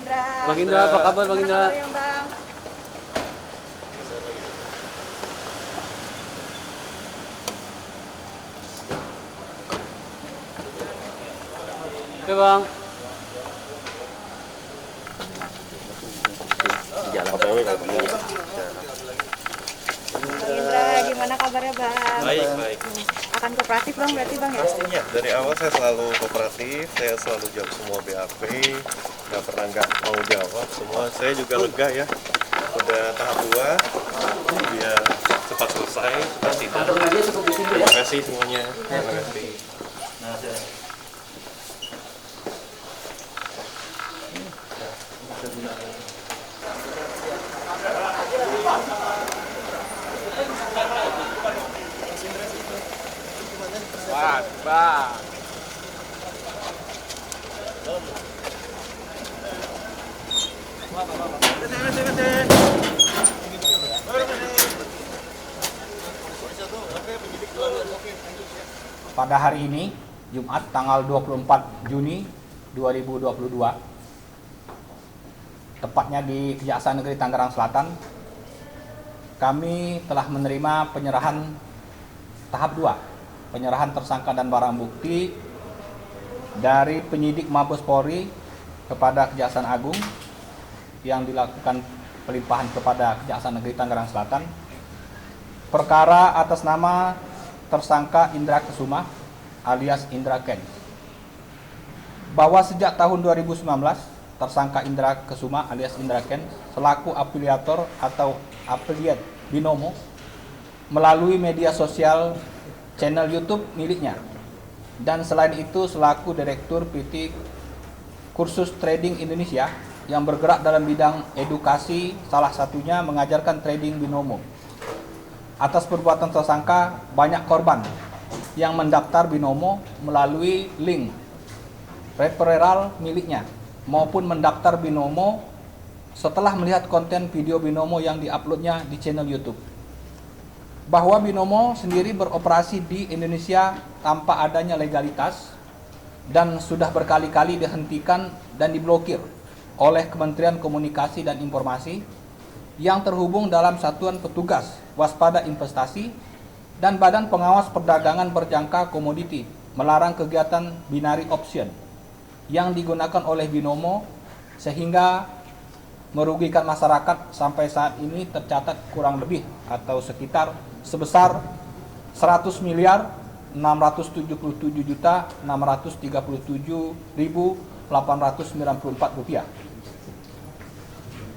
Indra. Bang Indra, apa kabar Bang Indra? Mana kabarnya, Bang? Oke Bang. Bang Indra, gimana kabarnya, Bang? Baik, baik. Akan kooperatif, Bang, berarti, Bang, ya? Pastinya, dari awal saya selalu kooperatif, saya selalu jawab semua BAP, nggak mau jawab semua. Saya juga lega ya, udah tahap 2, biar cepat selesai, cepat sidang. Terima kasih semuanya, terima kasih. Pada hari ini, Jumat tanggal 24 Juni 2022, tepatnya di Kejaksaan Negeri Tangerang Selatan, kami telah menerima penyerahan tahap 2, penyerahan tersangka dan barang bukti dari penyidik Mabes Polri kepada Kejaksaan Agung yang dilakukan pelimpahan kepada Kejaksaan Negeri Tangerang Selatan, perkara atas nama tersangka Indra Kesuma alias Indra Kents, bahwa sejak tahun 2019 tersangka Indra Kesuma alias Indra Kents selaku afiliator atau afiliat Binomo melalui media sosial channel YouTube miliknya, dan selain itu selaku Direktur PT Kursus Trading Indonesia yang bergerak dalam bidang edukasi, salah satunya mengajarkan trading Binomo. Atas perbuatan tersangka, banyak korban yang mendaftar Binomo melalui link referral miliknya maupun mendaftar Binomo setelah melihat konten video Binomo yang diuploadnya di channel YouTube. Bahwa Binomo sendiri beroperasi di Indonesia tanpa adanya legalitas dan sudah berkali-kali dihentikan dan diblokir oleh Kementerian Komunikasi dan Informasi yang terhubung dalam Satuan Petugas Waspada Investasi dan Badan Pengawas Perdagangan Berjangka Komoditi melarang kegiatan binary option yang digunakan oleh Binomo sehingga merugikan masyarakat. Sampai saat ini tercatat kurang lebih atau sekitar sebesar 100 miliar 677 juta 637.894 rupiah.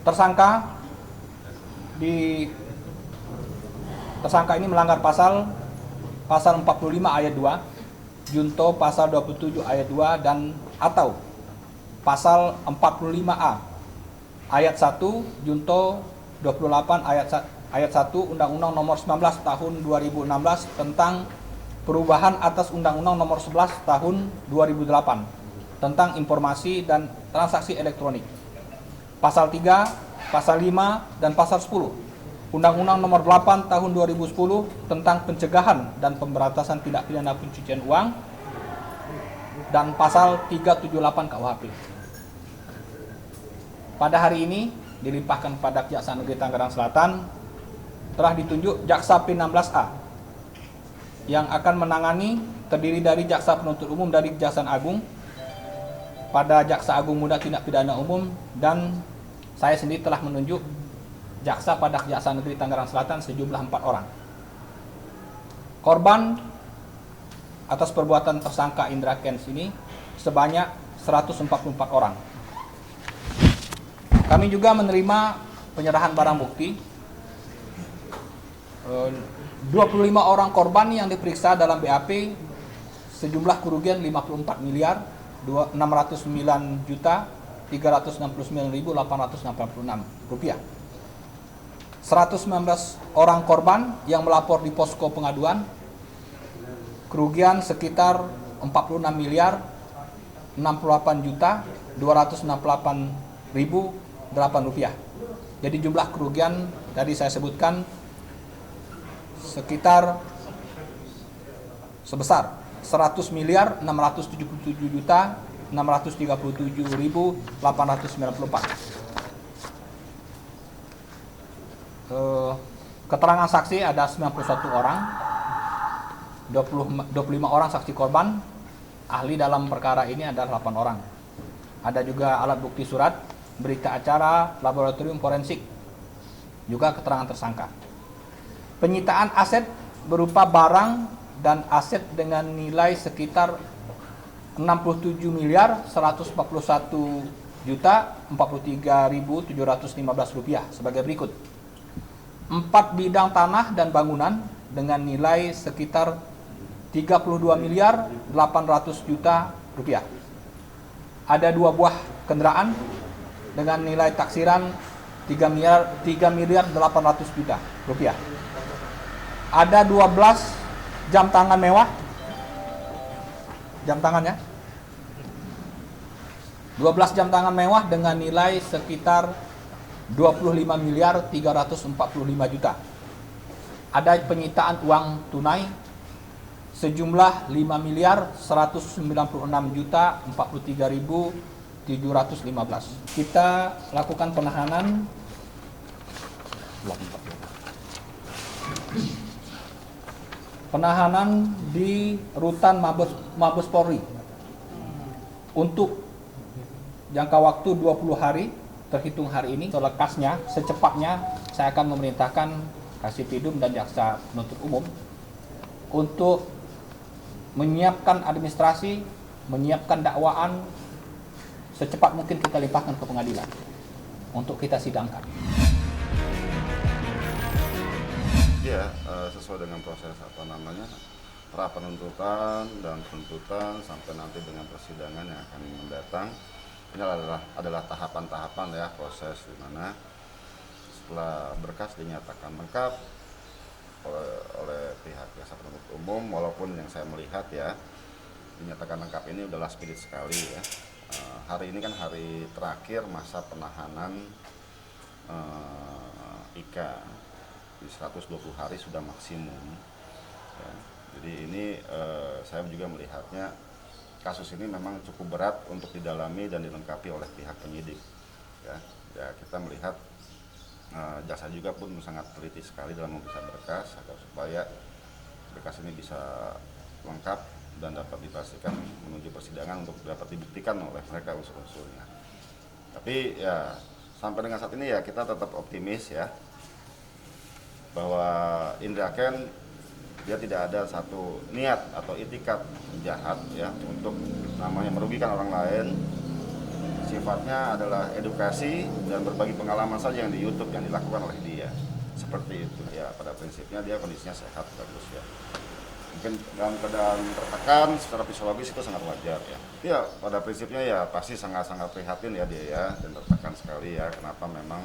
Tersangka ini melanggar pasal 45 ayat 2, junto pasal 27 ayat 2 dan atau pasal 45A ayat 1 junto 28 ayat 1 Undang-Undang Nomor 19 Tahun 2016 tentang perubahan atas Undang-Undang Nomor 11 Tahun 2008 tentang informasi dan transaksi elektronik. Pasal 3, pasal 5 dan pasal 10 Undang-Undang Nomor 8 Tahun 2010 tentang pencegahan dan pemberantasan tindak pidana pencucian uang dan pasal 378 KUHP. Pada hari ini dilimpahkan pada Kejaksaan Negeri Tangerang Selatan, telah ditunjuk Jaksa P16A yang akan menangani, terdiri dari Jaksa Penuntut Umum dari Kejaksaan Agung, pada Jaksa Agung Muda Tindak Pidana Umum, dan saya sendiri telah menunjuk jaksa pada Kejaksaan Negeri Tangerang Selatan sejumlah 4 orang. Korban atas perbuatan tersangka Indra Kents ini sebanyak 144 orang. Kami juga menerima penyerahan barang bukti 25 orang korban yang diperiksa dalam BAP sejumlah kerugian 54 miliar 609 juta 369.886 rupiah. 119 orang korban yang melapor di posko pengaduan kerugian sekitar 46 miliar 68 juta 268.008 rupiah. Jadi jumlah kerugian tadi saya sebutkan sekitar sebesar 100 miliar 677 juta Keterangan saksi ada 91 orang, 25 orang saksi korban, ahli dalam perkara ini ada 8 orang. Ada juga alat bukti surat, berita acara, laboratorium forensik, juga keterangan tersangka. Penyitaan aset berupa barang dan aset dengan nilai sekitar 67 miliar 141 juta 43.715 rupiah sebagai berikut. 4 bidang tanah dan bangunan dengan nilai sekitar 32 miliar 800 juta rupiah. Ada 2 buah kendaraan dengan nilai taksiran 3 miliar 800 juta rupiah. Ada 12 jam tangan mewah. Jam tangannya 12 jam tangan mewah dengan nilai sekitar 25 miliar 345 juta. Ada penyitaan uang tunai sejumlah 5 miliar 196 juta 43.715. Kita lakukan penahanan di rutan Mabes Polri untuk jangka waktu 20 hari terhitung hari ini. Selekasnya, secepatnya saya akan memerintahkan Kasipidum dan Jaksa Penuntut Umum untuk menyiapkan administrasi, menyiapkan dakwaan, secepat mungkin kita limpahkan ke pengadilan untuk kita sidangkan. Ya, sesuai dengan proses pra penuntutan dan penuntutan sampai nanti dengan persidangan yang akan mendatang. Ini adalah tahapan-tahapan ya, proses di mana setelah berkas dinyatakan lengkap oleh pihak jaksa penuntut umum, walaupun yang saya melihat ya dinyatakan lengkap ini udah last minute sekali ya. Hari ini kan hari terakhir masa penahanan Ika, di 120 hari sudah maksimum ya. Jadi ini saya juga melihatnya kasus ini memang cukup berat untuk didalami dan dilengkapi oleh pihak penyidik ya. Kita melihat jaksa juga pun sangat teliti sekali dalam memeriksa berkas agar supaya berkas ini bisa lengkap dan dapat dipastikan menuju persidangan untuk dapat dibuktikan oleh mereka unsur-unsurnya. Tapi ya sampai dengan saat ini ya kita tetap optimis ya bahwa Indra Ken dia tidak ada satu niat atau itikat jahat ya untuk namanya merugikan orang lain. Sifatnya adalah edukasi dan berbagi pengalaman saja yang di YouTube yang dilakukan oleh dia. Seperti itu ya, pada prinsipnya dia kondisinya sehat, bagus ya. Mungkin dalam keadaan tertekan secara psikologis itu sangat wajar ya. Ya pada prinsipnya ya pasti sangat-sangat prihatin ya dia ya, dan tertekan sekali ya kenapa memang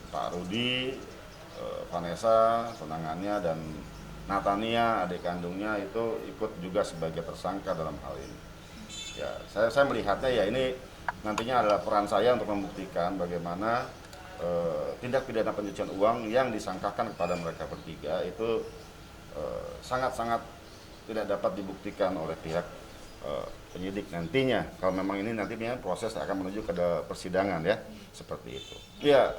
Pak Rudi, Vanessa, tunangannya, dan Natania, adik kandungnya itu ikut juga sebagai tersangka dalam hal ini. Ya, saya melihatnya ya ini nantinya adalah peran saya untuk membuktikan bagaimana tindak pidana pencucian uang yang disangkakan kepada mereka bertiga itu sangat-sangat tidak dapat dibuktikan oleh pihak penyidik nantinya. Kalau memang ini nantinya proses akan menuju ke persidangan ya, seperti itu. Ya,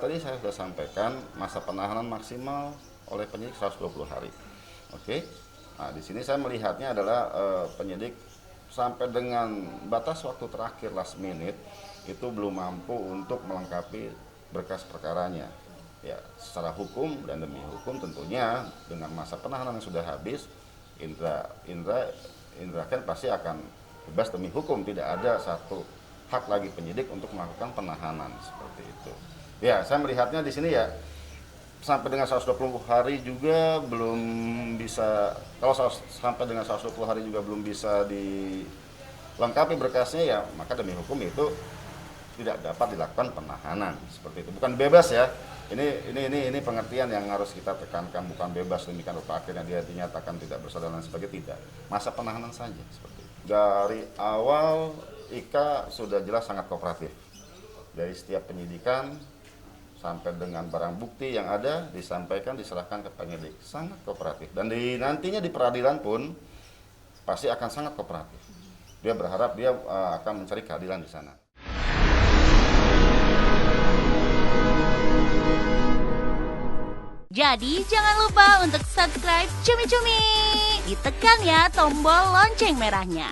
tadi saya sudah sampaikan masa penahanan maksimal oleh penyidik 120 hari. Oke. Nah, di sini saya melihatnya adalah penyidik sampai dengan batas waktu terakhir last minute itu belum mampu untuk melengkapi berkas perkaranya. Ya, secara hukum dan demi hukum tentunya dengan masa penahanan yang sudah habis, Indra Ken pasti akan bebas demi hukum, tidak ada satu hak lagi penyidik untuk melakukan penahanan seperti itu. Ya, saya melihatnya di sini ya sampai dengan 120 hari juga belum bisa, kalau sampai dengan 120 hari juga belum bisa dilengkapi berkasnya ya, maka demi hukum itu tidak dapat dilakukan penahanan seperti itu. Bukan bebas ya. Ini pengertian yang harus kita tekankan, bukan bebas demikian rupa akhirnya dia dinyatakan tidak bersalah dan sebagainya, tidak. Masa penahanan saja seperti itu. Dari awal Ika sudah jelas sangat kooperatif. Dari setiap penyidikan sampai dengan barang bukti yang ada disampaikan, diserahkan ke penyidik, sangat kooperatif. Dan nantinya di peradilan pun pasti akan sangat kooperatif. dia berharap dia akan mencari keadilan di sana. Jadi jangan lupa untuk subscribe Cumi Cumi. Ditekan ya tombol lonceng merahnya.